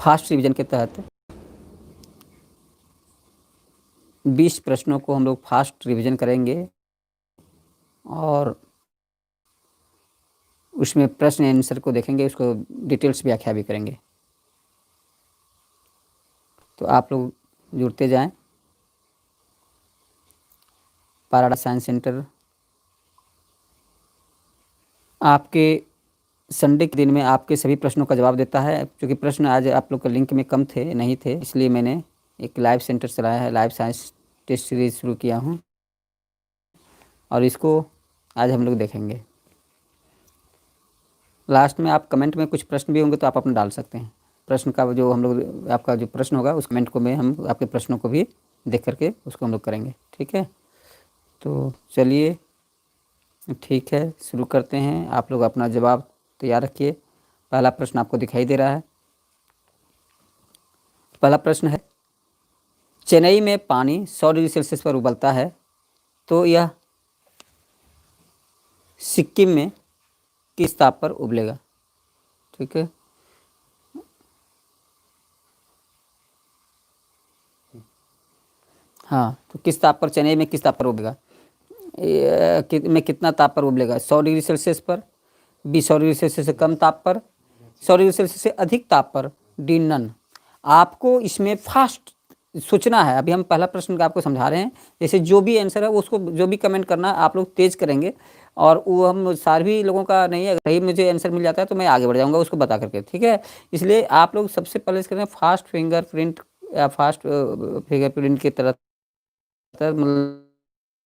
Fast revision के तहत 20 प्रश्नों को हम लोग फास्ट रिवीजन करेंगे और उसमें प्रश्न आंसर को देखेंगे, उसको डिटेल्स व्याख्या भी करेंगे। तो आप लोग जुड़ते जाएं। पाराडा साइंस सेंटर आपके संडे के दिन में आपके सभी प्रश्नों का जवाब देता है। क्योंकि प्रश्न आज आप लोग के लिंक में कम थे, नहीं थे, इसलिए मैंने एक लाइव सेंटर चलाया है, लाइव साइंस टेस्ट सीरीज शुरू किया हूँ और इसको आज हम लोग देखेंगे। लास्ट में आप कमेंट में कुछ प्रश्न भी होंगे तो आप अपना डाल सकते हैं। प्रश्न का जो हम लोग, आपका जो प्रश्न होगा उस कमेंट को में हम आपके प्रश्नों को भी देख करके उसको हम लोग करेंगे। ठीक है, तो चलिए ठीक है, शुरू करते हैं। आप लोग अपना जवाब तैयार रखिए। पहला प्रश्न आपको दिखाई दे रहा है। पहला प्रश्न है, चेन्नई में पानी 100 डिग्री सेल्सियस पर उबलता है तो यह सिक्किम में किस ताप पर उबलेगा? ठीक है, हाँ, तो किस ताप पर, चेन्नई में किस ताप पर उबलेगा? में कितना ताप पर उबलेगा? 100 डिग्री सेल्सियस पर, बी 100 डिग्री सेल्सियस से कम ताप पर, 100 डिग्री सेल्सियस से अधिक ताप पर, डी नन। आपको इसमें फास्ट सोचना है। अभी हम पहला प्रश्न का आपको समझा रहे हैं। जैसे जो भी आंसर है वो उसको जो भी कमेंट करना आप लोग तेज करेंगे और वो हम सारे लोगों का नहीं है, अगर सही मुझे आंसर मिल जाता है तो मैं आगे बढ़ जाऊंगा उसको बता करके। ठीक है, इसलिए आप लोग सबसे पहले इसके फास्ट फिंगरप्रिंट या फास्ट फिंगरप्रिंट की तरह, मतलब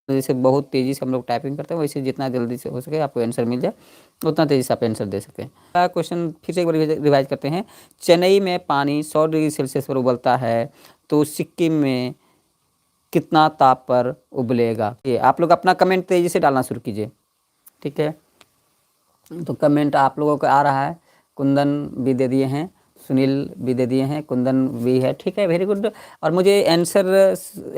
जैसे बहुत तेज़ी से हम लोग टाइपिंग करते हैं वैसे जितना जल्दी से हो सके आपको आंसर मिल जाए उतना तेज़ी से आप आंसर दे सकते हैं। क्वेश्चन फिर से एक बार रिवाइज करते हैं। चेन्नई में पानी 100 डिग्री सेल्सियस पर उबलता है तो सिक्किम में कितना ताप पर उबलेगा? ये आप लोग अपना कमेंट तेज़ी से डालना शुरू कीजिए। ठीक है, तो कमेंट आप लोगों का आ रहा है। कुंदन भी दे दिए हैं, सुनील भी दे दिए हैं, कुंदन भी है। ठीक है, वेरी गुड। और मुझे आंसर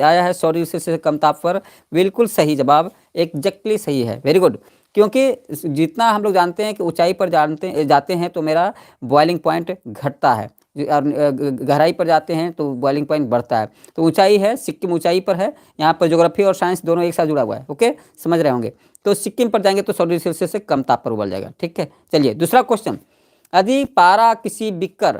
आया है 100 डिग्री से कम ताप पर। बिल्कुल सही जवाब, एग्जैक्टली सही है, वेरी गुड। क्योंकि जितना हम लोग जानते हैं कि ऊंचाई पर जाते हैं तो मेरा बॉइलिंग पॉइंट घटता है और गहराई पर जाते हैं तो बॉइलिंग पॉइंट बढ़ता है। तो ऊंचाई है, सिक्किम ऊंचाई पर है। यहाँ पर ज्योग्राफी और साइंस दोनों एक साथ जुड़ा हुआ है। ओके, समझ रहे होंगे। तो सिक्किम पर जाएंगे तो 100 डिग्री सेल्सियस से कम ताप पर उबल जाएगा। ठीक है, चलिए दूसरा क्वेश्चन। यदि पारा किसी बिकर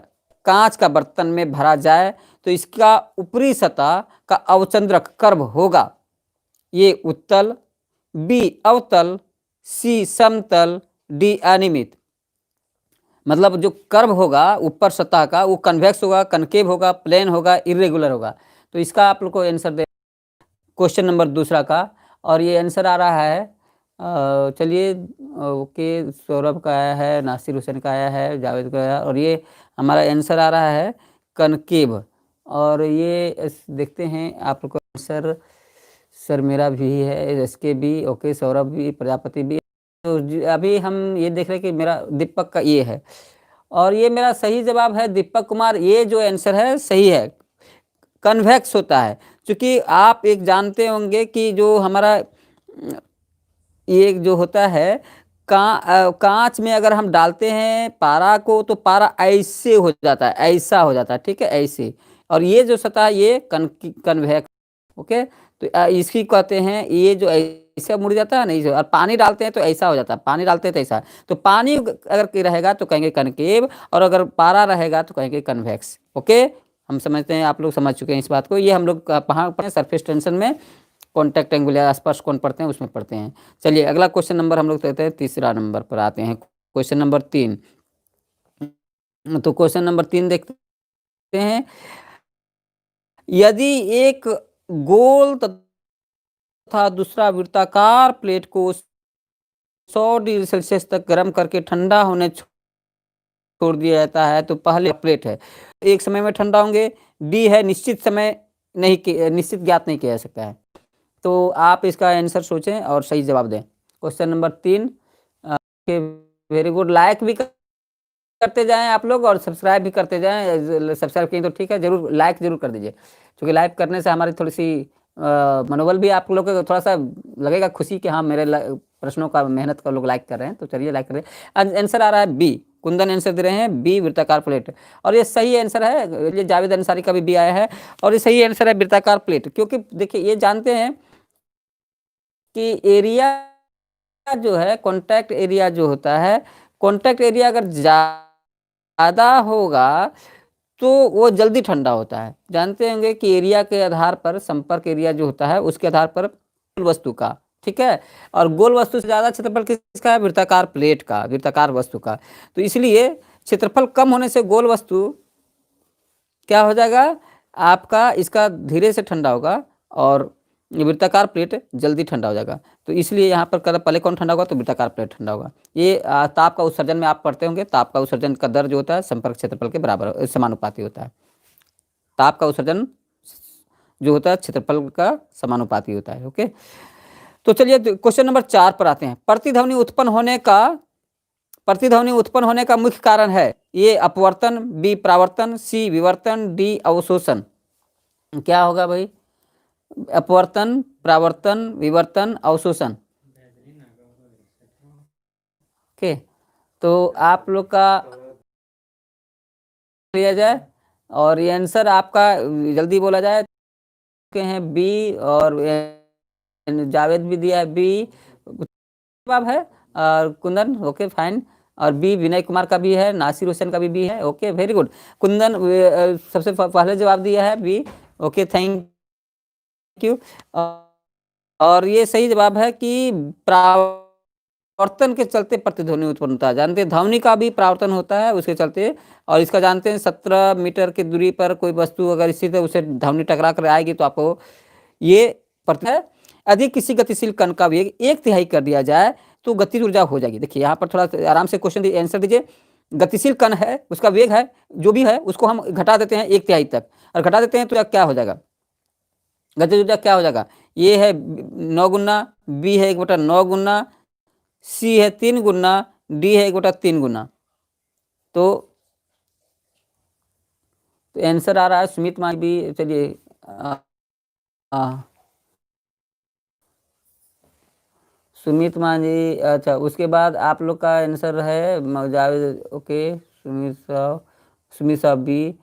कांच का बर्तन में भरा जाए तो इसका ऊपरी सतह का अवचंद्रक कर्व होगा? ये उत्तल, बी अवतल, सी समतल, डी अनियमित। मतलब जो कर्व होगा ऊपर सतह का वो कन्वेक्स होगा, कनकेव होगा, प्लेन होगा, इरेगुलर होगा। तो इसका आप लोग को आंसर दे, क्वेश्चन नंबर दूसरा का। और ये आंसर आ रहा है, चलिए ओके, सौरभ का आया है, नासिर हुसैन का आया है, जावेद का आया, और ये हमारा आंसर आ रहा है कनकेव। और ये देखते हैं आप लोग को आंसर। सर मेरा भी है, इसके भी ओके, सौरभ भी, प्रजापति भी। तो अभी हम ये देख रहे हैं कि मेरा दीपक का ये है और ये मेरा सही जवाब है। दीपक कुमार, ये जो आंसर है सही है, कन्वेक्स होता है। क्योंकि आप एक जानते होंगे कि जो हमारा ये जो होता है कांच में अगर हम डालते हैं पारा को तो पारा ऐसे हो जाता है, ऐसा हो जाता है। ठीक है, ऐसे। और ये जो सतह ये कन्वेक्स। ओके, तो इसकी कहते हैं, ये जो ऐसा मुड़ जाता है नहीं, और पानी डालते हैं तो ऐसा हो जाता है, पानी डालते हैं तो ऐसा। तो पानी अगर रहेगा तो कहेंगे कनकेव और अगर पारा रहेगा तो कहेंगे कन्वेक्स। ओके, हम समझते हैं, आप लोग समझ चुके हैं इस बात को। ये हम लोग कहाँ पढ़े? सरफेस टेंशन में कॉन्टैक्ट एंगल या स्पर्श कोण पढ़ते हैं, उसमें पढ़ते हैं। चलिए अगला क्वेश्चन नंबर हम लोग कहते हैं तीसरा नंबर पर आते हैं, क्वेश्चन नंबर 3। तो क्वेश्चन नंबर 3 देखते हैं। यदि एक गोल तथा दूसरा वृत्ताकार प्लेट को 100 डिग्री सेल्सियस तक गर्म करके ठंडा होने छोड़ दिया जाता है तो पहले प्लेट है, एक समय में ठंडा होंगे। डी है निश्चित समय नहीं, निश्चित ज्ञात नहीं किया जा सकता है। तो आप इसका आंसर सोचें और सही जवाब दें। Question number 3। Very good. Like भी करते जाएं आप लोग और सब्सक्राइब भी करते जाएं। सब्सक्राइब किए तो ठीक है, जरूर लाइक जरूर कर दीजिए, क्योंकि लाइक करने से हमारी थोड़ी सी मनोबल भी आप लोग को थोड़ा सा लगेगा खुशी कि हाँ मेरे प्रश्नों का मेहनत का लोग लाइक कर रहे हैं। तो चलिए लाइक कर रहे हैं। आंसर आ रहा है बी, कुंदन आंसर दे रहे हैं बी वृत्ताकार प्लेट, और ये सही आंसर है। ये जावेद अंसारी का भी बी आया है और ये सही आंसर है वृत्ताकार प्लेट, क्योंकि देखिए ये जानते हैं कि एरिया जो है, कॉन्टैक्ट एरिया जो होता है, कॉन्टैक्ट एरिया अगर ज़्यादा होगा तो वो जल्दी ठंडा होता है। जानते होंगे कि एरिया के आधार पर, संपर्क एरिया जो होता है उसके आधार पर वस्तु का, ठीक है, और गोल वस्तु से ज़्यादा क्षेत्रफल किसका है? वृत्ताकार प्लेट का, वृत्ताकार वस्तु का। तो इसलिए क्षेत्रफल कम होने से गोल वस्तु क्या हो जाएगा आपका, इसका धीरे से ठंडा होगा और वृत्ताकार प्लेट जल्दी ठंडा हो जाएगा। तो इसलिए यहाँ पर कदम पहले कौन ठंडा होगा? तो वृत्ताकार प्लेट ठंडा होगा। ये ताप का उत्सर्जन में आप पढ़ते होंगे, ताप का उत्सर्जन का दर जो होता है संपर्क क्षेत्रफल के बराबर समानुपाती होता है। ताप का उत्सर्जन जो होता है क्षेत्रफल का समानुपाती होता है। ओके, तो चलिए क्वेश्चन नंबर 4 पर आते हैं। प्रतिध्वनि उत्पन्न होने का मुख्य कारण है ये अपवर्तन, बी परावर्तन, सी विवर्तन, डी अवशोषण। क्या होगा भाई? अपवर्तन, परावर्तन, विवर्तन, अवशोषण। ओके, तो आप लोग का लिया जाए और ये आंसर आपका जल्दी बोला जाए के हैं बी, और जावेद भी दिया है बी, जवाब है और कुंदन। ओके फाइन, और बी विनय कुमार का भी है, नासिर हुसैन का भी बी है। ओके वेरी गुड, कुंदन सबसे पहले जवाब दिया है बी। Okay thank you. और ये सही जवाब है कि परावर्तन के चलते प्रतिध्वनि उत्पन्न होता है। जानते हैं ध्वनि का भी परावर्तन होता है उसके चलते, और इसका जानते हैं 17 मीटर की दूरी पर कोई वस्तु अगर स्थित है उसे ध्वनि टकरा कर आएगी तो आपको ये पता है। अधिक किसी गतिशील कण का वेग 1/3 कर दिया जाए तो गतिज ऊर्जा हो जाएगी। देखिए यहाँ पर थोड़ा आराम से क्वेश्चन आंसर दीजिए। गतिशील कण है, उसका वेग है जो भी है उसको हम घटा देते हैं 1/3 तक, और घटा देते हैं तो क्या हो जाएगा? गतिज ऊर्जा क्या हो जाएगा? ये है 9 गुना, बी है 1/9 गुना, सी है 3 गुना, डी है 1/3 गुना। तो आंसर आ रहा है सुमित मान भी। चलिए सुमित मान जी, अच्छा उसके बाद आप लोग का आंसर है जावेद। ओके सुमित साहब B,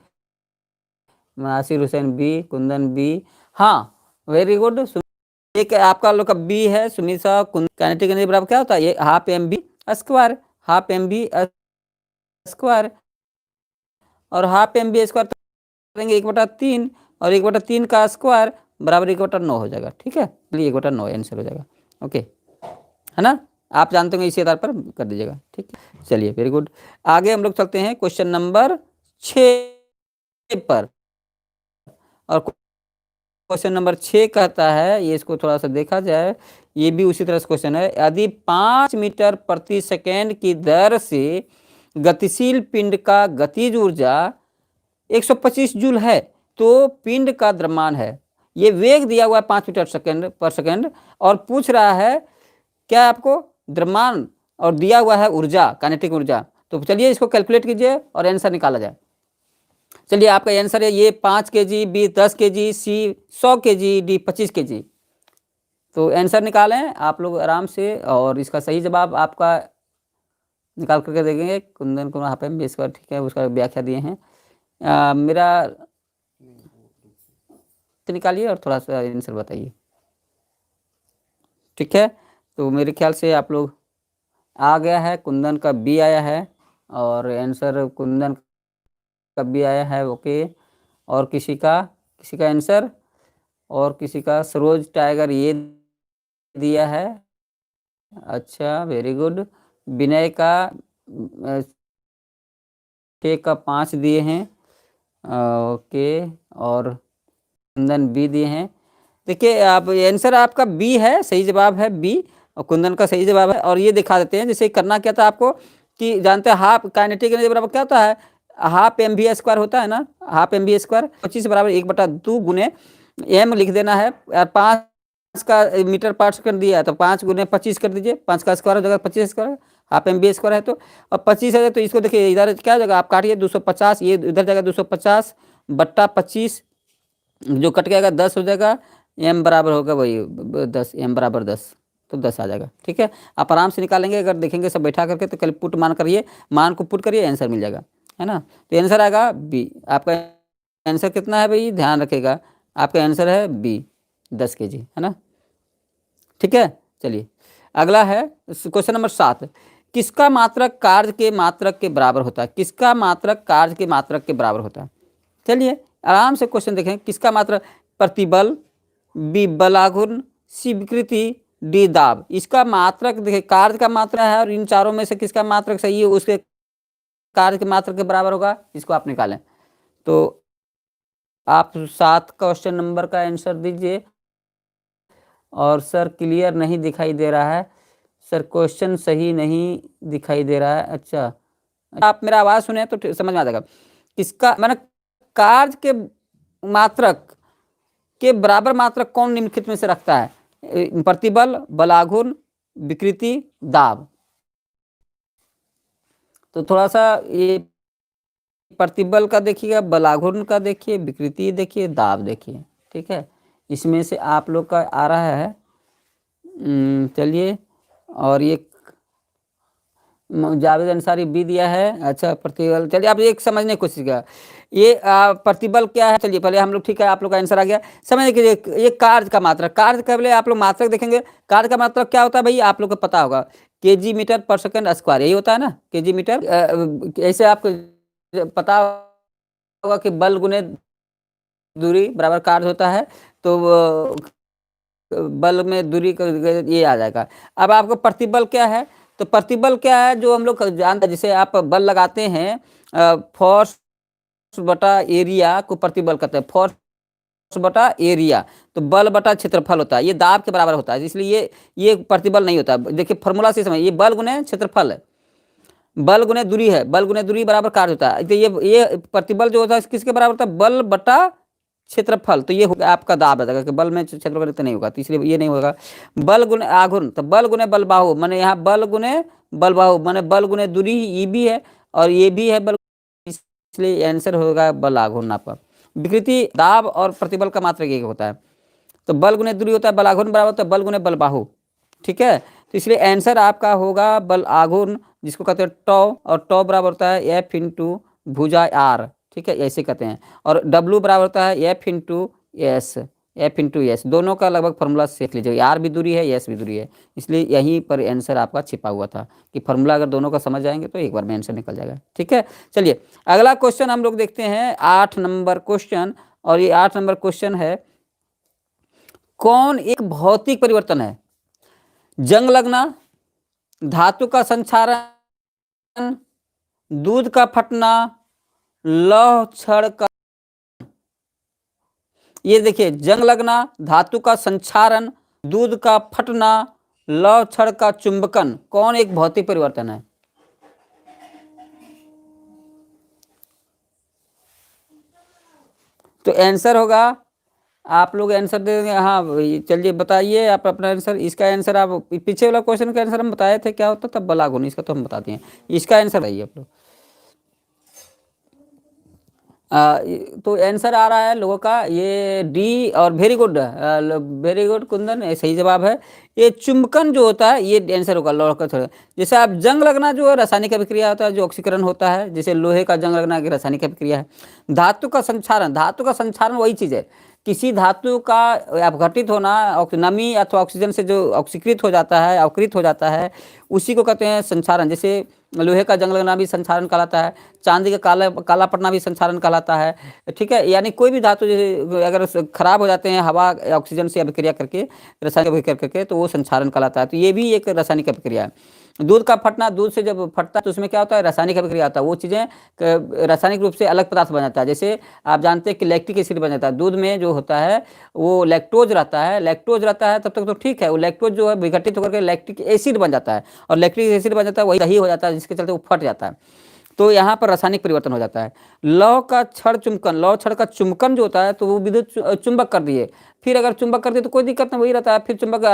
Nasir Hussain B, Kundan B. हाँ वेरी गुड, एक आपका लोग का बी है सुमित साहब। काइनेटिक एनर्जी बराबर क्या होता है? ये half M B square, half M B square, और हाफ एम बी स्क्वायर करेंगे 1/3, और 1/3 का स्क्वायर बराबर 1/9 हो जाएगा। ठीक है, चलिए 1/9 आंसर हो जाएगा। ओके है ना, आप जानते होंगे, इसी आधार पर कर दीजिएगा। ठीक है, चलिए वेरी गुड। आगे हम लोग चलते हैं क्वेश्चन नंबर 6 पर, और क्वेश्चन नंबर 6 कहता है, ये इसको थोड़ा सा देखा जाए, ये भी उसी तरह से क्वेश्चन है। यदि 5 मीटर प्रति सेकेंड की दर से गतिशील पिंड का गतिज ऊर्जा 125 जूल है तो पिंड का द्रव्यमान है, ये वेग दिया हुआ है 5 मीटर पर सेकेंड, और पूछ रहा है क्या आपको? द्रव्यमान, और दिया हुआ है ऊर्जा, काइनेटिक ऊर्जा। तो चलिए इसको कैलकुलेट कीजिए और आंसर निकाला जाए। चलिए आपका आंसर है ये 5 kg, बी 10 kg, सी 100 kg, डी 25 kg। तो आंसर निकालें आप लोग आराम से, और इसका सही जवाब आपका निकाल करके देखेंगे। कुंदन को हाफ एम बी स्क्वायर, ठीक है, उसका व्याख्या दिए हैं। मेरा तो निकालिए और थोड़ा सा आंसर बताइए। ठीक है, तो मेरे ख्याल से आप लोग आ गया है, कुंदन का बी आया है, और आंसर कुंदन का बी आया है। ओके, और किसी का आंसर, और किसी का सरोज टाइगर ये दिया है। अच्छा वेरी गुड, विनय का 6 का 5 दिए हैं। ओके, और कुंदन बी दिए हैं। देखिए आप आंसर आपका बी है, सही जवाब है बी, और कुंदन का सही जवाब है। और ये दिखा देते हैं, जैसे करना क्या था आपको कि जानते हैं हाफ काइनेटिक एनर्जी बराबर क्या होता है? हाफ एम बी स्क्वायर होता है ना, हाफ एम बी स्क्वायर 25 बराबर 1/2 गुने एम लिख देना है। 5 का मीटर पर सेकंड दिया है तो 5 गुने 25 कर दीजिए, 5 का स्क्वायर हो जाएगा 25 square, half M B square है तो। अब 25 है तो इसको देखिए इधर क्या हो जाएगा, आप काटिए 250, ये इधर जाएगा 250 बट्टा 25, जो कट जाएगा 10 हो जाएगा, एम बराबर होगा वही 10, एम बराबर 10। तो 10 आ जाएगा। ठीक है, आप आराम से निकालेंगे, अगर देखेंगे सब बैठा करके तो कल पुट मान करिए, मान को पुट करिए, आंसर मिल जाएगा, है ना। तो आंसर आएगा बी। आपका आंसर कितना है भाई, ध्यान रखिएगा, आपका आंसर है बी, 10 kg, है ना। ठीक है, चलिए अगला है क्वेश्चन नंबर 7। किसका मात्रक कार्य के मात्रक के बराबर होता है? किसका मात्रक कार्य के मात्रक के बराबर होता है? चलिए आराम से क्वेश्चन देखें। किसका मात्रक? प्रतिबल, बी बलाघूर्ण, सी विकृति, डी दाब। इसका मात्रक देखिए, कार्य का मात्रक है और इन चारों में से किसका मात्रक सही है उसके कार्य के मात्रक के बराबर होगा, इसको आप निकालें। तो आप 7 क्वेश्चन नंबर का आंसर दीजिए। और सर क्लियर नहीं दिखाई दे रहा है, सर क्वेश्चन सही नहीं दिखाई दे रहा है। अच्छा, आप मेरा आवाज़ सुने तो समझ में आ जाएगा। किसका मैंने कार्य के मात्रक के बराबर मात्रक कौन निम्नलिखित में से रखता है? प्रतिबल, बलाघूर्ण, विकृति, दाब। तो थोड़ा सा ये प्रतिबल का देखिएगा, बलाघूर्ण का देखिए, विकृति देखिए, दाब देखिए। ठीक है, इसमें से आप लोग का आ रहा है। चलिए, और ये जावेद अंसारी बी दिया है। अच्छा, प्रतिबल, चलिए आप एक समझने की कोशिश किया, ये प्रतिबल क्या है। चलिए पहले हम लोग, ठीक है, आप लोग का आंसर आ गया। समझने के लिए ये कार्य का मात्रक, कार्य का पहले आप लोग मात्रक देखेंगे। कार्य का मात्रक क्या होता है भाई, आप लोग को पता होगा, kg मीटर पर सेकंड स्क्वायर, यही होता है ना, kg मीटर। ऐसे आपको पता होगा कि बल गुने दूरी बराबर कार्य होता है, तो बल में दूरी ये आ जाएगा। अब आपको प्रतिबल क्या है? तो प्रतिबल क्या है जो हम लोग जानते हैं, जैसे आप बल लगाते हैं, फोर्स बटा एरिया को प्रतिबल कहते हैं, फोर्स बटा एरिया, तो बल बटा क्षेत्रफल होता है, ये दाब के बराबर होता है, इसलिए ये प्रतिबल नहीं होता। देखिए फॉर्मूला से समझ, ये बल गुने क्षेत्रफल है, बल गुने दूरी है, बल गुने दूरी बराबर कार्य होता है। तो ये प्रतिबल जो होता है किसके बराबर होता है? बल बटा क्षेत्रफल। तो ये होगा आपका दाब है, कि बल में क्षेत्रफल इतना नहीं होगा, तो इसलिए ये नहीं होगा। बल गुने आघूर्ण, तो बल गुने बल बाहु, माने यहाँ बल गुने बल बाहु, माने बल गुने दूरी, ये भी है और ये भी है बल, इसलिए आंसर होगा बल आघूर्ण आपका। विकृति, दाब और प्रतिबल का मात्रक एक होता है, तो बल गुने दूरी होता है, बल आघूर्ण बराबर होता है बल गुने बल बाहु। ठीक है, तो इसलिए आंसर आपका होगा बल आघूर्ण, जिसको कहते हैं टॉ, और टॉ बराबर होता है एफ इंटू भुजा आर। ठीक है, ऐसे कहते हैं। और डब्लू बराबर होता है F into S, F into S, दोनों का लगभग फॉर्मूला सीख लीजिए, आर भी दूरी है, एस भी दूरी है, इसलिए यहीं पर आंसर आपका छिपा हुआ था कि फॉर्मूला अगर दोनों का समझ जाएंगे तो एक बार में आंसर निकल जाएगा। ठीक है, चलिए अगला क्वेश्चन हम लोग देखते हैं, 8 नंबर क्वेश्चन। और ये 8 नंबर क्वेश्चन है, कौन एक भौतिक परिवर्तन है? जंग लगना, धातु का संक्षारण, दूध का फटना, लौह क्षण का। ये देखिए, जंग लगना, धातु का संक्षारण, दूध का फटना, लौह क्षण का चुंबकन, कौन एक भौतिक परिवर्तन है? तो आंसर होगा, आप लोग आंसर दे देंगे। हाँ चलिए बताइए आप अपना आंसर। इसका आंसर, आप पीछे वाला क्वेश्चन का आंसर हम बताए थे क्या होता था, बलागुन, इसका तो हम बताते हैं। इसका आंसर आइए आप लोग। तो आंसर आ रहा है लोगों का ये डी, और very good, very good Kundan, ये सही जवाब है। ये चुंबकन जो होता है ये आंसर होगा, लोहा का। जैसे आप जंग लगना जो है रासायनिक अभिक्रिया होता है, जो ऑक्सीकरण होता है, जैसे लोहे का जंग लगना की रासायनिक अभिक्रिया है। धातु का संक्षारण, धातु का संक्षारण वही चीज़ है, किसी धातु का अपघटित होना, नमी अथवा ऑक्सीजन से जो ऑक्सीकृत हो जाता है, अवकृत हो जाता है, उसी को कहते हैं संक्षारण। जैसे लोहे का जंग लगना भी संक्षारण कहलाता है, चांदी का काला पड़ना भी संक्षारण कहलाता है। ठीक है, यानी कोई भी धातु जैसे अगर खराब हो जाते हैं हवा ऑक्सीजन से अभिक्रिया करके, रासायनिक अभिक्रिया करके, तो वो संक्षारण कहलाता है। तो ये भी एक रासायनिक अभिक्रिया है। दूध का फटना, दूध से जब फटता है तो उसमें क्या होता है, रासायनिक अभिक्रिया होता है, वो चीज़ें रासायनिक रूप से अलग पदार्थ बन जाता है। जैसे आप जानते हैं कि लैक्टिक एसिड बन जाता है, दूध में जो होता है वो लैक्टोज रहता है, लैक्टोज रहता है तब तक तो ठीक है, वो लैक्टोज जो है विघटित होकर के लैक्टिक एसिड बन जाता है, और लैक्टिक एसिड बन जाता है वही दही हो जाता है, जिसके चलते वो फट जाता है। तो यहाँ पर रासायनिक परिवर्तन हो जाता है। लौह का क्षण चुंबकन, लौह क्षण का चुंबकन जो होता है तो वो विद्युत चुंबक कर दिए, फिर अगर चुंबक कर दिए तो कोई दिक्कत नहीं, वही रहता है। फिर चुंबक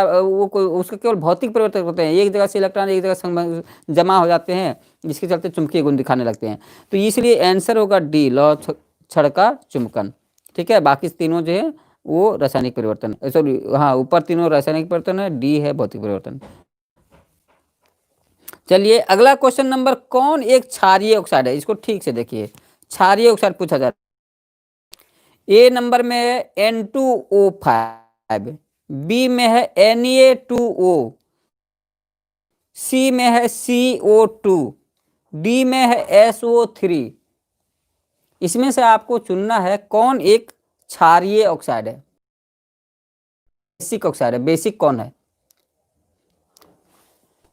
उसके केवल भौतिक परिवर्तन होते हैं, एक जगह से इलेक्ट्रॉन एक जगह जमा हो जाते हैं, जिसके चलते चुंबकीय गुण दिखाने लगते हैं। तो इसलिए आंसर होगा डी, लौह क्षण का चुंबकन। ठीक है, बाकी तीनों जो है वो रासायनिक परिवर्तन, सॉरी हाँ ऊपर तीनों रासायनिक परिवर्तन है, डी है भौतिक परिवर्तन। चलिए अगला क्वेश्चन नंबर, कौन एक क्षारीय ऑक्साइड है? इसको ठीक से देखिए, क्षारीय ऑक्साइड पूछा जा रहा है। ए नंबर में है N2O5, बी में है Na2O, सी में है CO2, डी में है SO3। इसमें से आपको चुनना है कौन एक क्षारीय ऑक्साइड है, बेसिक ऑक्साइड है। बेसिक कौन है?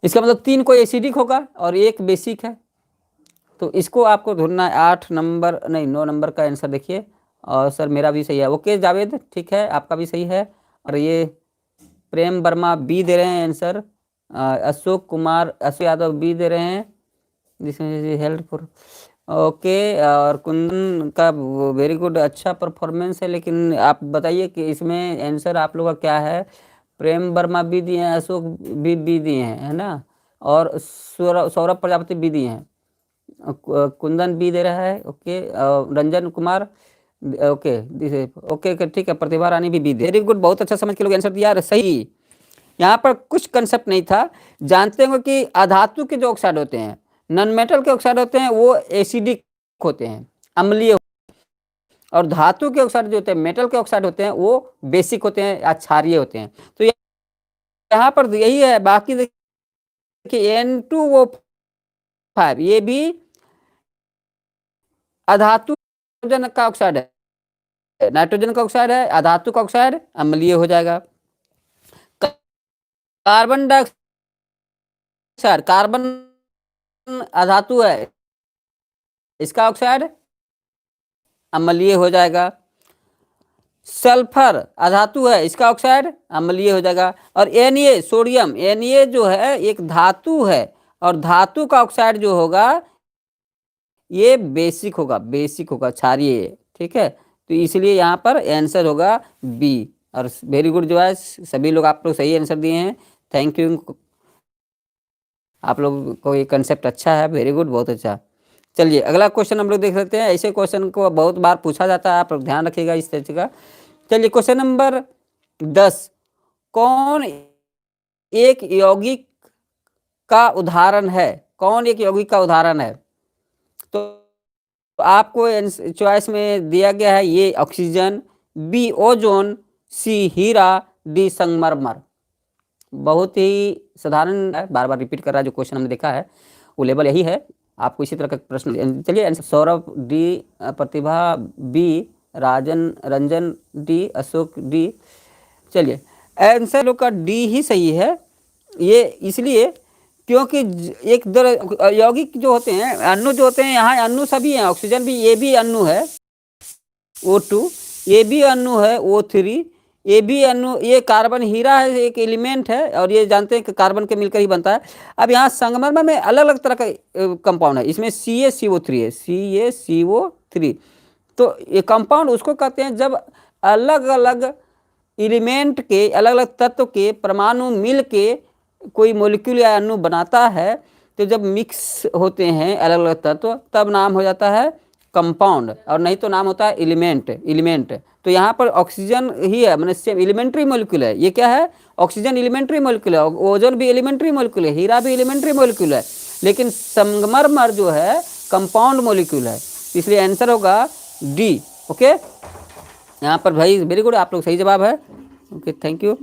इसका मतलब 3 कोई एसिडिक होगा और एक बेसिक है, तो इसको आपको ढूंढना है। 8 नंबर नहीं 9 नंबर का आंसर देखिए, और सर मेरा भी सही है। ओके जावेद, ठीक है आपका भी सही है। और ये प्रेम वर्मा बी दे रहे हैं आंसर, अशोक कुमार अशोक यादव बी दे रहे हैं, जिसमें हेल्प फॉर ओके। और कुंदन का वेरी गुड, अच्छा परफॉर्मेंस है। लेकिन आप बताइए कि इसमें आंसर आप लोग का क्या है? प्रेम वर्मा भी दिए हैं, अशोक भी दिए हैं, है ना, और सौरभ प्रजापति भी दिए हैं, कुंदन बी दे रहा है। Okay Ranjan Kumar okay okay ठीक है, प्रतिभा रानी भी दे। वेरी गुड, बहुत अच्छा समझ के लोग आंसर दिया, सही। यहाँ पर कुछ कंसेप्ट नहीं था। जानते हो कि अधातु के जो ऑक्साइड होते हैं, नॉन मेटल के ऑक्साइड होते हैं, वो एसिडिक होते हैं, अम्लीय, और धातु के ऑक्साइड जो होते हैं, मेटल के ऑक्साइड होते हैं, वो बेसिक होते हैं या क्षारीय होते हैं। तो यहाँ पर यही है। बाकी देखिए N2O5 ये भी अधातु का ऑक्साइड है, नाइट्रोजन का ऑक्साइड है, अधातु का ऑक्साइड अम्लीय हो जाएगा। कार्बन डाइऑक्साइड, कार्बन अधातु है, इसका ऑक्साइड अम्लीय हो जाएगा। सल्फर अधातु है, इसका ऑक्साइड अम्लीय हो जाएगा। और Na सोडियम, Na जो है एक धातु है, और धातु का ऑक्साइड जो होगा ये बेसिक होगा, क्षारीय, ठीक है। तो इसलिए यहाँ पर आंसर होगा बी। और वेरी गुड जो है, सभी लोग आप लोग सही आंसर दिए हैं, थैंक यू। आप लोग को ये कंसेप्ट अच्छा है, वेरी गुड, बहुत अच्छा। चलिए अगला क्वेश्चन हम लोग देख सकते हैं। ऐसे क्वेश्चन को बहुत बार पूछा जाता है, आप लोग ध्यान रखिएगा इस तरीके का। चलिए क्वेश्चन नंबर 10, कौन एक यौगिक का उदाहरण है? कौन एक यौगिक का उदाहरण है? तो आपको चॉइस में दिया गया है ये ऑक्सीजन, बी ओजोन, सी हीरा, डी संगमरमर। बहुत ही साधारण है, बार बार रिपीट कर रहा है, जो क्वेश्चन हमने देखा है वो लेवल यही है। आपको इसी तरह का प्रश्न, चलिए Saurabh D, Pratibha B, Ranjan D, Ashok D. चलिए आंसर लोग का डी ही सही है। ये इसलिए क्योंकि एक दो यौगिक जो होते हैं, अणु जो होते हैं, यहाँ अणु सभी हैं, ऑक्सीजन भी, ये भी अणु है O2, ये भी अणु है O3, ये भी अणु, ये कार्बन हीरा है, एक एलिमेंट है, और ये जानते हैं कि कार्बन के मिलकर ही बनता है। अब यहाँ संगमरमर में अलग अलग तरह का कंपाउंड है, इसमें CaCO3 है, CaCO3। तो ये कंपाउंड उसको कहते हैं जब अलग अलग एलिमेंट के, अलग अलग तत्व के परमाणु मिल के कोई मॉलिक्यूल या अणु बनाता है, तो जब मिक्स होते हैं अलग अलग तत्व, तब नाम हो जाता है कंपाउंड, और नहीं तो नाम होता है एलिमेंट। तो यहाँ पर ऑक्सीजन ही है, मैंने सेम एलिमेंट्री मॉलिक्यूल है। ये क्या है? ऑक्सीजन एलिमेंट्री मॉलिक्यूल है, ओजोन भी एलिमेंट्री मॉलिक्यूल है, हीरा भी एलिमेंट्री मॉलिक्यूल है, लेकिन संगमरमर जो है कंपाउंड मॉलिक्यूल है। इसलिए आंसर होगा डी। ओके, यहाँ पर भाई वेरी गुड, आप लोग सही जवाब है। Okay thank you.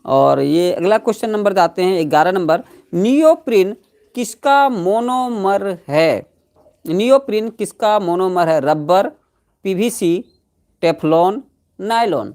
और ये अगला क्वेश्चन नंबर आते हैं 11 नंबर, नियोप्रीन किसका मोनोमर है? नियोप्रीन किसका मोनोमर है? Rubber, PVC, Teflon, nylon.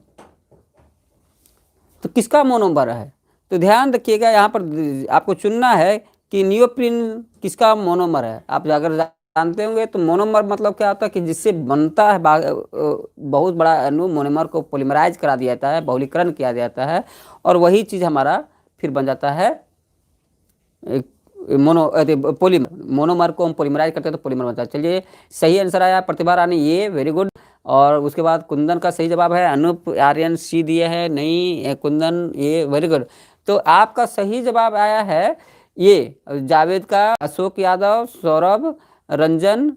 तो किसका मोनोमर है? तो ध्यान रखिएगा, यहाँ पर आपको चुनना है कि नियोप्रीन किसका मोनोमर है। आप अगर जानते होंगे तो मोनोमर मतलब क्या होता है कि जिससे बनता है बहुत बड़ा अणु, मोनोमर को पॉलीमराइज करा दिया जाता है, बहुलीकरण किया जाता है, और वही चीज़ हमारा फिर बन जाता है पॉलीमर। मोनोमर को हम पॉलीमराइज करते हैं तो पॉलीमर बनता है। चलिए सही आंसर आया प्रतिभा रानी, ये वेरी गुड। और उसके बाद कुंदन का सही जवाब है, अनूप आर्यन सी दिए है, नहीं कुंदन, ये वेरी गुड। तो आपका सही जवाब आया है ये जावेद का, अशोक यादव, सौरभ, रंजन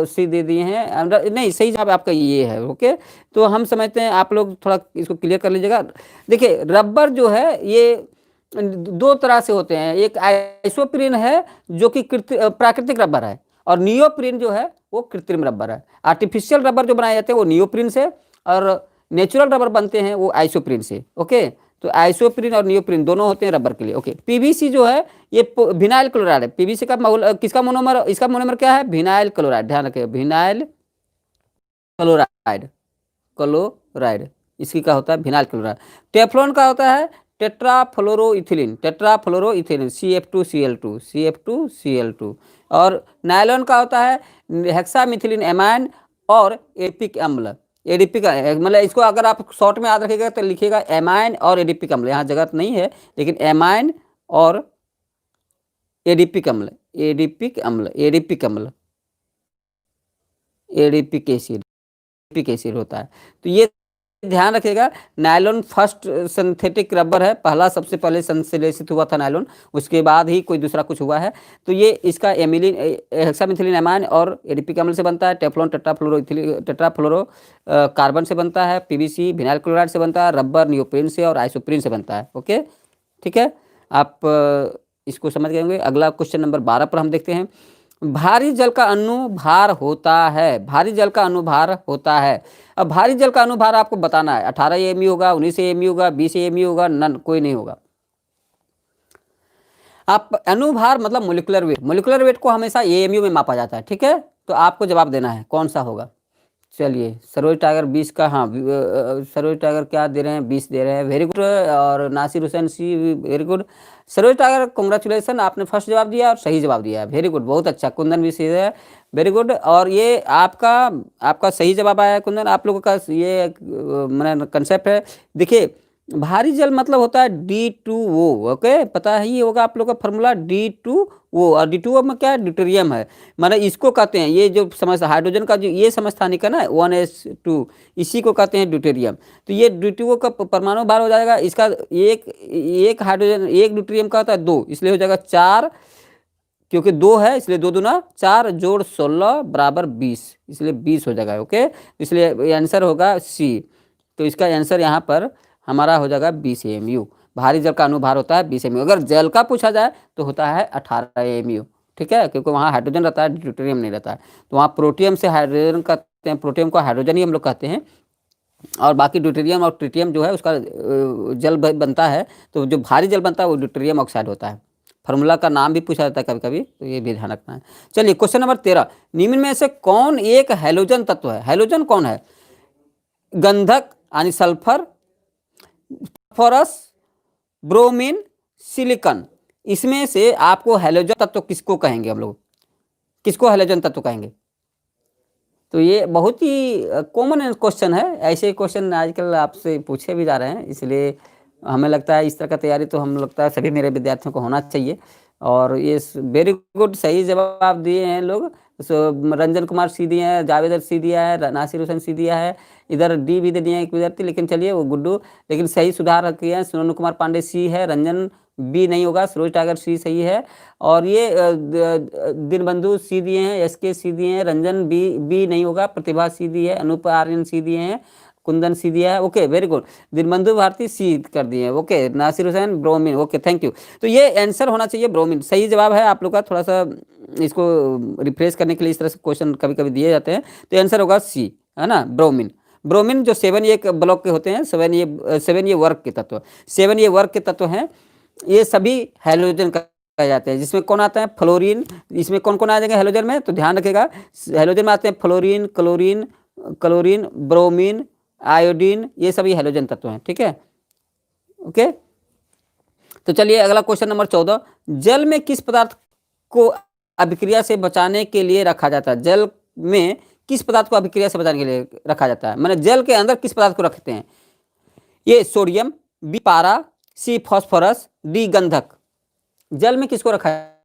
सी दे दिए हैं, नहीं सही जवाब आपका ये है। ओके, तो हम समझते हैं, आप लोग थोड़ा इसको क्लियर कर लीजिएगा। देखिए रबर जो है ये दो तरह से होते हैं, एक आइसोप्रीन है जो कि प्राकृतिक रबर है, और नियोप्रीन जो है वो कृत्रिम रबर है। आर्टिफिशियल रबर जो बनाए जाते हैं वो नियोप्रीन से, और नेचुरल रबर बनते हैं वो आइसोप्रीन से। ओके, तो आइसोप्रीन और नियोप्रीन दोनों होते हैं रबर के लिए। ओके, पीवीसी जो है ये विनाइल क्लोराइड है। पीवीसी का किसका मोनोमर, इसका मोनोमर क्या है, विनाइल क्लोराइड, ध्यान रखिए, विनाइल क्लोराइड, क्लोराइड इसकी का होता है विनाइल क्लोराइड। टेफ्लॉन का होता है टेट्राफ्लोरोइथिलीन, टेट्राफ्लोरोइथिलीन CF2Cl2, CF2Cl2। और नायलॉन का होता है हेक्सामिथिलीन एमाइन और एपिक अम्ल, एडिपिक, मतलब इसको अगर आप शॉर्ट में याद रखिएगा तो लिखिएगा एमाइन और एडिपिक अम्ल, यहाँ जगह नहीं है लेकिन एमाइन और एडिपिक अम्ल, एडिपिक अम्ल, एडिपिक अम्ल, एडिपिक एसिड, एडिपिक एसिड होता है। तो ये ध्यान रखिएगा, नायलॉन फर्स्ट सिंथेटिक रबर है, पहला सबसे पहले संश्लेषित हुआ था नायलॉन, उसके बाद ही कोई दूसरा कुछ हुआ है। तो ये इसका एमिलीन हेक्सामिथिलीन एमाइन और एडिपिक अम्ल से बनता है। टेफ्लॉन टेट्राफ्लोरो कार्बन से बनता है। पीवीसी विनाइल क्लोराइड से बनता है। रबर नियोप्रीन से और आइसोप्रीन से बनता है। ओके, ठीक है, आप इसको समझ गए होंगे। अगला क्वेश्चन नंबर 12 पर हम देखते हैं। भारी जल का अनुभार होता है, भारी जल का अनुभार होता है। अब भारी जल का अनुभार आपको बताना है, 18 AMU होगा, 19 AMU होगा, 20 AMU होगा, नन, कोई नहीं होगा। आप अनुभार मतलब मोलिकुलर वेट, मोलिकुलर वेट को हमेशा AMU में मापा जाता है। ठीक है, तो आपको जवाब देना है कौन सा होगा। चलिए, सरोज टाइगर 20 का, हाँ सरोज टाइगर क्या दे रहे हैं, 20 दे रहे हैं, वेरी गुड। और Nasir Hussain C, very good. Saroj Tiger congratulation, आपने फर्स्ट जवाब दिया और सही जवाब दिया है, वेरी गुड, बहुत अच्छा। कुंदन भी सही है, वेरी गुड। और ये आपका सही जवाब आया है कुंदन। आप लोगों का ये मैंने कंसेप्ट है, देखिए भारी जल मतलब होता है D2O। ओके, पता है, ये होगा आप लोग का फॉर्मूला D2O, और D2O में क्या है, ड्यूटेरियम है, माने इसको कहते हैं, ये जो समझ हाइड्रोजन का जो ये समस्थानिक है ना 1s2, इसी को कहते हैं ड्यूटेरियम। तो ये D2O का परमाणु भार हो जाएगा, इसका एक हाइड्रोजन, एक ड्यूटेरियम का होता है 2, इसलिए हो जाएगा 4, क्योंकि 2 है इसलिए 2 दूना 4 जोड़ 16 बराबर 20, इसलिए 20 हो जाएगा। ओके, इसलिए आंसर होगा C। तो इसका आंसर यहाँ पर हमारा हो जाएगा 20 AMU। भारी जल का अनुभार होता है 20 AMU। अगर जल का पूछा जाए तो होता है 18 AMU। ठीक है, क्योंकि वहाँ हाइड्रोजन रहता है, ड्यूटेरियम नहीं रहता है। तो वहाँ प्रोटियम से हाइड्रोजन कहते हैं, प्रोटियम को हाइड्रोजन ही हम लोग कहते हैं, और बाकी ड्यूटेरियम और ट्रिटियम जो है उसका जल बनता है। तो जो भारी जल बनता है वो ड्यूटेरियम ऑक्साइड होता है। फार्मूला का नाम भी पूछा जाता है कभी कभी, तो ये भी ध्यान रखना है। चलिए, क्वेश्चन नंबर 13, निम्न में से कौन एक हैलोजन तत्व है। हैलोजन कौन है, गंधक यानी सल्फर, फॉस्फोरस, ब्रोमीन, सिलिकॉन, इसमें से आपको हैलोजन तत्व किसको कहेंगे, हम लोग किसको हैलोजन तत्व कहेंगे। तो ये बहुत ही कॉमन क्वेश्चन है, ऐसे क्वेश्चन आजकल आपसे पूछे भी जा रहे हैं, इसलिए हमें लगता है इस तरह का तैयारी तो हम लगता है सभी मेरे विद्यार्थियों को होना चाहिए। और ये वेरी गुड, सही जवाब दिए हैं लोग। रंजन कुमार सी दिए हैं, जावेदर सी दिया है, नासिर हुसैन सी दिया है, इधर डी भी दे दिए हैं एक विद्यार्थी, लेकिन चलिए वो गुड्डू, लेकिन सही सुधार किए हैं। सोनू कुमार पांडे सी है, रंजन बी नहीं होगा, सरोज टाइगर सी सही है। और ये दीनबंधु सी दिए हैं, SK सी दिए हैं, रंजन बी नहीं होगा, प्रतिभा सी दी है, अनूप आर्यन सी दिए हैं, कुंदन सी दिया है। Okay, very good. Deenbandhu Bharti C कर दिए हैं। Okay, Nasir Hussain bromine. Okay, thank you. तो ये आंसर होना चाहिए ब्रोमीन, सही जवाब है। आप लोग का थोड़ा सा इसको रिफ्रेश करने के लिए इस तरह से क्वेश्चन कभी कभी दिए जाते हैं, तो आंसर होगा C, है ना, ब्रोमीन। ब्रोमीन जो 7A ब्लॉक के होते हैं, 7A वर्ग के तत्व, 7A वर्ग के तत्व हैं, ये सभी हैलोजन कहे जाते हैं। जिसमें कौन आता है, फ्लोरीन, इसमें कौन कौन आ जाएंगे हैलोजन में, तो ध्यान रखिएगा, हैलोजन में आते हैं फ्लोरीन, क्लोरीन, ब्रोमीन, आयोडीन, ये सभी हैलोजन तत्व हैं। ठीक है, ओके। तो चलिए अगला क्वेश्चन नंबर 14, जल में किस पदार्थ को अभिक्रिया से बचाने के लिए रखा जाता है। जल में किस पदार्थ को अभिक्रिया से बचाने के लिए रखा जाता है, मैंने जल के अंदर किस पदार्थ को रखते हैं। ये सोडियम, B पारा, C फॉस्फोरस, D गंधक। जल में किसको रखा है,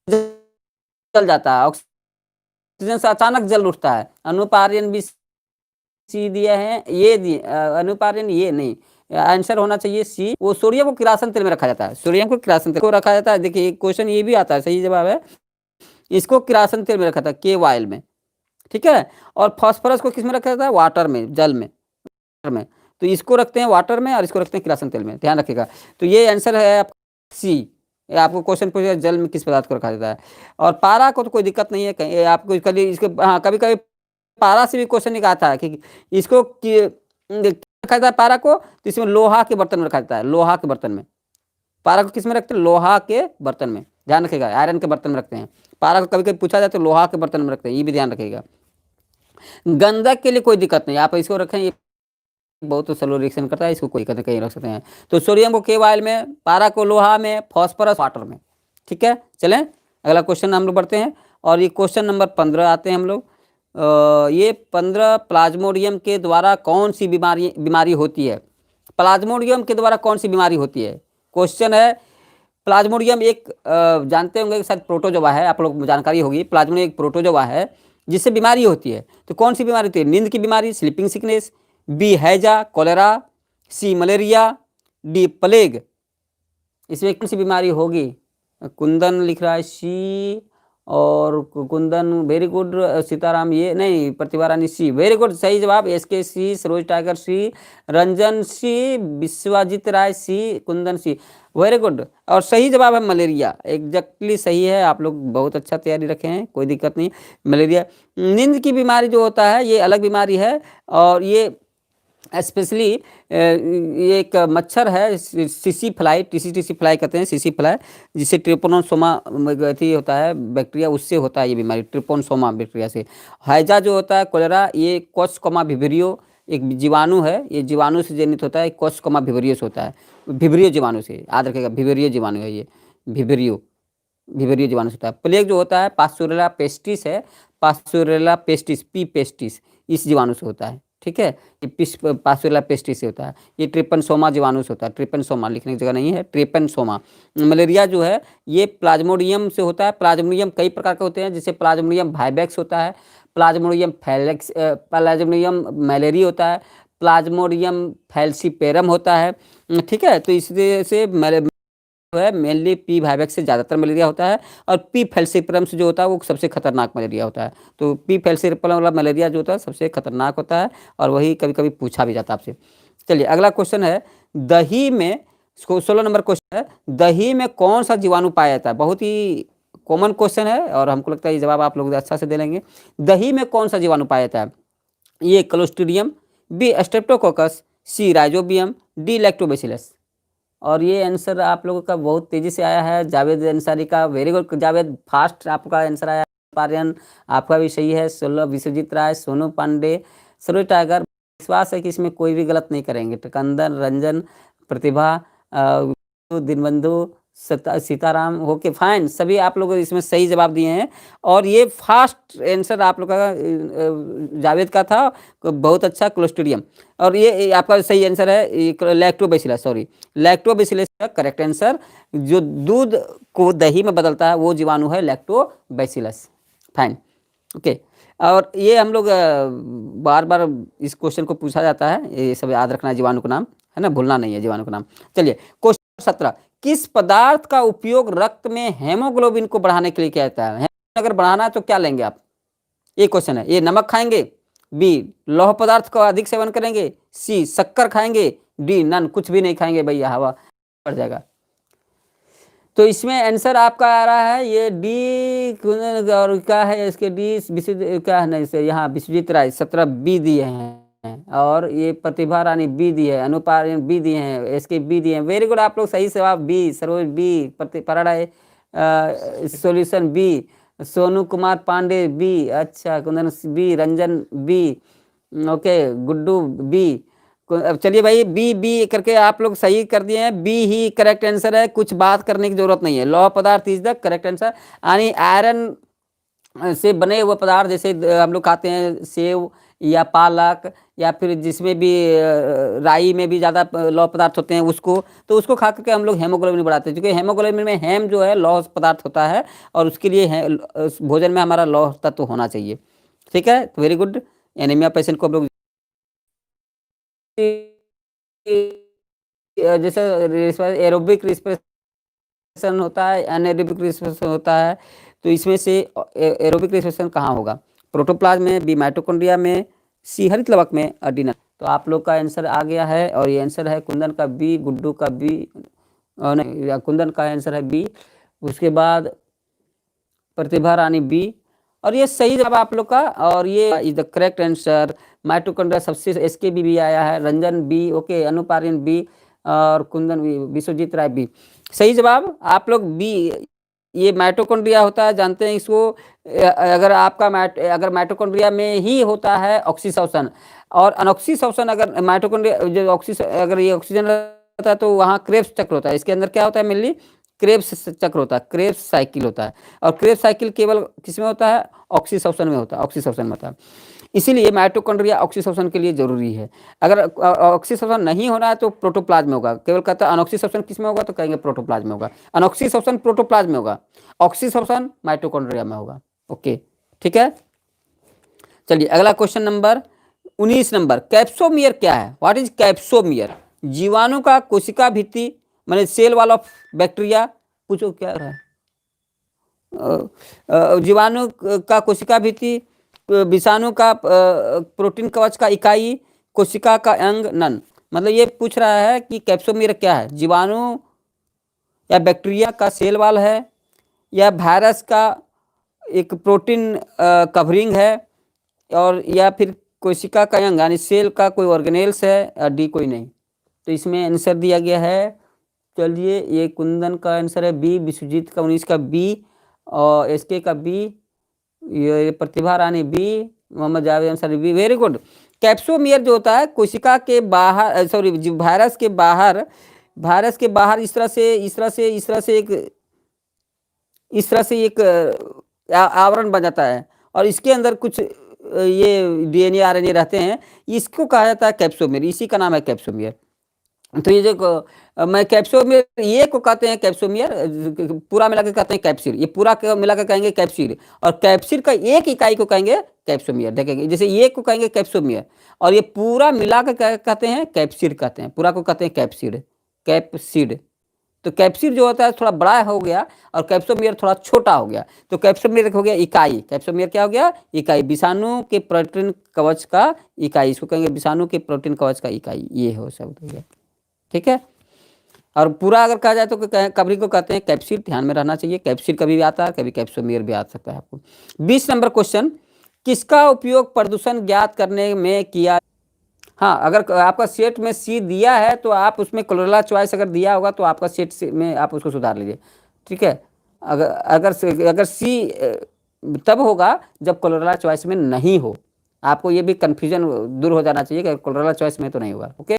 जल जाता है, ऑक्सीजन से अचानक जल उठता है। अनुपार्यन भी सी दिया है, ये अनुपार्यन ये नहीं, आंसर होना चाहिए C। वो सोडियम को किरासन तेल में रखा जाता है, सोडियम को किरासन तेल को रखा जाता है। देखिए क्वेश्चन ये भी आता है, सही जवाब है इसको किरासन तेल में रखा था, के ऑयल में, ठीक है। और फास्फोरस को किस में रखा था, वाटर में, जल में। तो इसको रखते हैं वाटर में और इसको रखते हैं किरासन तेल में, ध्यान रखिएगा। तो ये आंसर है आपका सी। आपको क्वेश्चन पूछेगा जल में किस पदार्थ को रखा जाता है। और पारा को तो कोई दिक्कत नहीं है, कहीं आपको कभी इसके, हाँ कभी कभी पारा से भी क्वेश्चन निकाला था कि इसको रखा जाता है पारा को, तो इसमें लोहा के बर्तन में रखा जाता है, लोहा के बर्तन में। पारा को किस में रखते हैं, लोहा के बर्तन में, ध्यान रखिएगा, आयरन के बर्तन में रखते हैं। पारा को कभी कभी पूछा जाए तो लोहा के बर्तन में रखते हैं, ये भी ध्यान रखिएगा। गंधक के लिए कोई दिक्कत नहीं, आप इसको रखें, ये बहुत स्लो रिएक्शन करता है, इसको कोई दिक्कत नहीं, कहीं रख सकते हैं। तो सोडियम को के ऑयल में, पारा को लोहा में, फॉस्फोरस वाटर में, ठीक है। चलें अगला क्वेश्चन हम लोग बढ़ते हैं, और ये क्वेश्चन नंबर 15 आते हैं हम लोग। ये 15, प्लाज्मोडियम के द्वारा कौन सी बीमारी होती है। प्लाज्मोडियम के द्वारा कौन सी बीमारी होती है, क्वेश्चन है। प्लाज्मोडियम एक जानते होंगे शायद प्रोटोजोआ है, आप लोग जानकारी होगी, प्लाज्मोडियम एक प्रोटोजोआ है जिससे बीमारी होती है। तो कौन सी बीमारी होती है, नींद की बीमारी, स्लीपिंग सिकनेस, बी हैजा, कोलेरा, सी मलेरिया, डी प्लेग। इसमें कौन सी बीमारी होगी, कुंदन लिख रहा है सी, और कुंदन वेरी गुड, सीताराम ये नहीं, प्रतिभा रानी सी, वेरी गुड, सही जवाब, एस के सी, सरोज टाइगर सी, रंजन सी, विश्वजीत राय सी, कुंदन सी, वेरी गुड। और सही जवाब है मलेरिया, एग्जैक्टली सही है, आप लोग बहुत अच्छा तैयारी रखे हैं, कोई दिक्कत नहीं। मलेरिया, नींद की बीमारी जो होता है ये अलग बीमारी है, और ये स्पेशली ये एक मच्छर है, सीसी फ्लाई, टीसी फ्लाई कहते हैं, सीसी फ्लाई, जिससे ट्रिपोनोसोमा होता है बैक्टीरिया, उससे होता है ये बीमारी, ट्रिपोनोसोमा बैक्टीरिया से। हैजा जो होता है, कोलेरा, ये कोस्कोमा विब्रियो एक जीवाणु है, ये जीवाणु से जनित होता है, कोस्कोमा विब्रियो से होता है, विब्रियो जीवाणु से, याद रखेगा, विब्रियो जीवाणु है ये, विब्रियो जीवाणु से होता है। प्लेग जो होता है पास्चुरेला पेस्टिस है, पास्चुरेला पेस्टिस, पी पेस्टिस, इस जीवाणु से होता है, ठीक है। ये पास्चुरेला पेस्टिस से होता है। ये ट्रिपनसोमा जीवाणु से होता है, ट्रिपनसोमा लिखने की जगह नहीं है, ट्रिपनसोमा। मलेरिया जो है ये प्लाज्मोडियम से होता है। प्लाज्मोडियम कई प्रकार के होते हैं, जैसे प्लाज्मोडियम वाइवेक्स होता है, प्लाज्मोडियम फैलेक्स, प्लाज्मोडियम मैलेरी होता है, प्लाज्मोडियम फैल्सीपेरम होता है, ठीक है। तो इसलिए से है मेनली पी वाइवेक्स से ज़्यादातर मलेरिया होता है, और पी फैल्सीपरम से जो होता है वो सबसे खतरनाक मलेरिया होता है। तो पी फैल्सीपरम वाला मलेरिया जो होता है सबसे खतरनाक होता है, और वही कभी कभी पूछा भी जाता है आपसे। चलिए अगला क्वेश्चन है, दही में, 16 नंबर क्वेश्चन है, दही में कौन सा जीवाणु पाया जाता है। बहुत ही कॉमन क्वेश्चन है, और हमको लगता है ये जवाब आप लोग अच्छा से दे लेंगे। दही में कौन सा जीवाणु पाया जाता है, ये क्लोस्ट्रीडियम, बी स्ट्रेप्टोकोकस, सी राइजोबियम, डी लैक्टोबैसिलस। और ये आंसर आप लोगों का बहुत तेज़ी से आया है, जावेद अंसारी का, वेरी गुड जावेद, फास्ट आपका आंसर आया। पार्यन आपका भी सही है, 16, विश्वजीत राय, सोनू पांडे, सरोज टाइगर, विश्वास है कि इसमें कोई भी गलत नहीं करेंगे, कंदन, रंजन, प्रतिभा, दिनबंधु, सीताराम, ओके फाइन, सभी आप लोग इसमें सही जवाब दिए हैं। और ये फास्ट आंसर आप लोग का जावेद का था, बहुत अच्छा, क्लोस्ट्रीडियम। और ये आपका सही आंसर है लैक्टोबैसिलस, सॉरी, लैक्टोबैसिलस का करेक्ट आंसर। जो दूध को दही में बदलता है वो जीवाणु है लैक्टोबैसिलस, फाइन, ओके। और ये हम लोग बार बार इस क्वेश्चन को पूछा जाता है, ये सब याद रखना है, जीवाणु का नाम है ना, भूलना नहीं है जीवाणु का नाम। चलिए क्वेश्चन 17, किस पदार्थ का उपयोग रक्त में हेमोग्लोबिन को बढ़ाने के लिए किया जाता है। अगर बढ़ाना है तो क्या लेंगे आप, ये क्वेश्चन है। ये नमक खाएंगे, बी लौह पदार्थ का अधिक सेवन करेंगे, सी शक्कर खाएंगे, डी नन, कुछ भी नहीं खाएंगे भैया, हवा बढ़ जाएगा। तो इसमें आंसर आपका आ रहा है ये डी, और क्या है इसके डी, क्या है ना, यहाँ विश्वजीत राय 17 बी दिए हैं, और ये प्रतिभा रानी बी दी है, अनुपार्यन बी दिए हैं, एसके बी दिए हैं, वेरी गुड, आप लोग सही जवाब बी, सरोज बी, पराड़ा solution B, Sonu Kumar Pandey B, अच्छा, Kundan B, Ranjan B, okay, Guddu B. चलिए भाई, बी बी करके आप लोग सही कर दिए हैं, बी ही करेक्ट आंसर है, कुछ बात करने की जरूरत नहीं है, लौह पदार्थ इज द करेक्ट आंसर। यानी आयरन से बने हुए पदार्थ, जैसे हम लोग खाते हैं सेव या पालक, या फिर जिसमें भी राई में भी ज़्यादा लौह पदार्थ होते हैं, उसको खा करके हम लोग हेमोग्लोबिन बढ़ाते हैं, क्योंकि हेमोग्लोबिन में हेम जो है लौह पदार्थ होता है, और उसके लिए भोजन में हमारा लौह तत्व होना चाहिए, ठीक है। तो वेरी गुड, एनीमिया पेशेंट को हम लोग जैसे एरोबिक रिस्पिरेशन होता है, एनाएरोबिक रिस्पिरेशन होता है, तो इसमें से एरोबिक रेस्पिरेशन कहाँ होगा? प्रोटोप्लाज्म में, बी माइटोकॉन्ड्रिया में, सी हरित लवक में और डी नन। तो आप लोग का आंसर आ गया है और ये आंसर है कुंदन का बी, गुड्डू का बी, नहीं कुंदन का आंसर है बी। उसके बाद प्रतिभा रानी बी, और ये सही जवाब आप लोग का, और ये is the correct answer. Mitochondria सबसे एसके बी आया है, रंजन बी, ओके, अनुपारिन बी और कुंदन बी, विश्वजीत राय बी। सही जवाब आप लोग बी। ये माइटोकॉन्ड्रिया होता है, जानते हैं इसको। अगर आपका अगर माइटोकॉन्ड्रिया में ही होता है ऑक्सीशोषण और अनऑक्सीशोषण, अगर माइटोकॉन्ड्रिया जो अगर ये ऑक्सीजन रहता है तो वहाँ क्रेब्स चक्र होता है। इसके अंदर क्या होता है? मेनली क्रेब्स चक्र होता है, क्रेब्स साइकिल होता है। और क्रेब्स साइकिल केवल किस में होता है? ऑक्सीशोषण में होता है, ऑक्सीशोषण में होता है। इसीलिए माइटोकॉन्ड्रिया ऑक्सीशोषण के लिए जरूरी है। अगर ऑक्सीशोषण नहीं होना है तो प्रोटोप्लाज्म में होगा। केवल कहता है अनऑक्सीशोषण किस में होगा, तो कहेंगे प्रोटोप्लाज्म में होगा। अनऑक्सीशोषण प्रोटोप्लाज्म में होगा, ऑक्सीशोषण माइटोकॉन्ड्रिया में होगा। ओके, ठीक है। चलिए अगला क्वेश्चन नंबर 19 नंबर, कैप्सोमियर क्या है? What is capsomere? जीवाणु का कोशिका भित्ति, माने सेल वॉल ऑफ बैक्टीरिया। पूछो क्या रहा है? जीवाणु का कोशिका भित्ति, विषाणु का प्रोटीन कवच का इकाई, कोशिका का अंग, नन। मतलब ये पूछ रहा है कि कैप्सोमियर क्या है? जीवाणु या बैक्टीरिया का सेल वॉल है, या वायरस का एक प्रोटीन कवरिंग है, और या फिर कोशिका का अंग यानी सेल का कोई ऑर्गेनेल्स है, और डी कोई नहीं। तो इसमें आंसर दिया गया है, चलिए ये कुंदन का आंसर है बी, विश्वजीत का 19 का बी, और एसके का बी, ये Pratibha Rani B, Mohammad Javed Ansari B. Very good. Capsomere जो होता है कोशिका के बाहर, सॉरी वायरस के बाहर, वायरस के बाहर इस तरह से एक आवरण बन जाता है, और इसके अंदर कुछ ये डीएनए आरएनए रहते हैं, इसको कहा जाता है कैप्सोमियर, इसी का नाम है कैप्सोमियर। तो ये जो मैं कैप्सोमियर ये को कहते हैं कैप्सोमियर, पूरा मिला के कहते हैं कैप्सिड, ये पूरा मिला के कहेंगे कैप्सिड, और कैप्सिड का एक इकाई को कहेंगे कैप्सोमियर। देखेंगे जैसे ये को कहेंगे कैप्सोमियर, और ये पूरा मिला के कहते हैं कैप्सिड, कहते हैं पूरा को कहते हैं कैप्सिड, कैप्सिड। तो कैप्सिड जो होता है थोड़ा बड़ा हो गया, और कैप्सोमियर थोड़ा छोटा हो गया। तो कैप्सोमियर हो गया इकाई, कैप्सोमियर क्या हो गया? इकाई, विषाणु के प्रोटीन कवच का इकाई, इसको कहेंगे विषाणु के प्रोटीन कवच का इकाई, ये हो शब्द हो गया, ठीक है। और पूरा अगर कहा जाए तो कवरिंग को कहते हैं कैप्सिड, ध्यान में रहना चाहिए। कैप्सिड कभी भी आता है, कभी कैप्सोमियर भी आ सकता है आपको। 20 नंबर क्वेश्चन, किसका उपयोग प्रदूषण ज्ञात करने में किया? हाँ, अगर आपका सेट में सी दिया है तो आप उसमें क्लोरेला चॉइस अगर दिया होगा तो आपका सेट में आप उसको सुधार लीजिए, ठीक है। अगर सी तब होगा जब क्लोरेला चॉइस में नहीं हो। आपको ये भी कन्फ्यूजन दूर हो जाना चाहिए कि क्लोरेला चॉइस में तो नहीं होगा, ओके।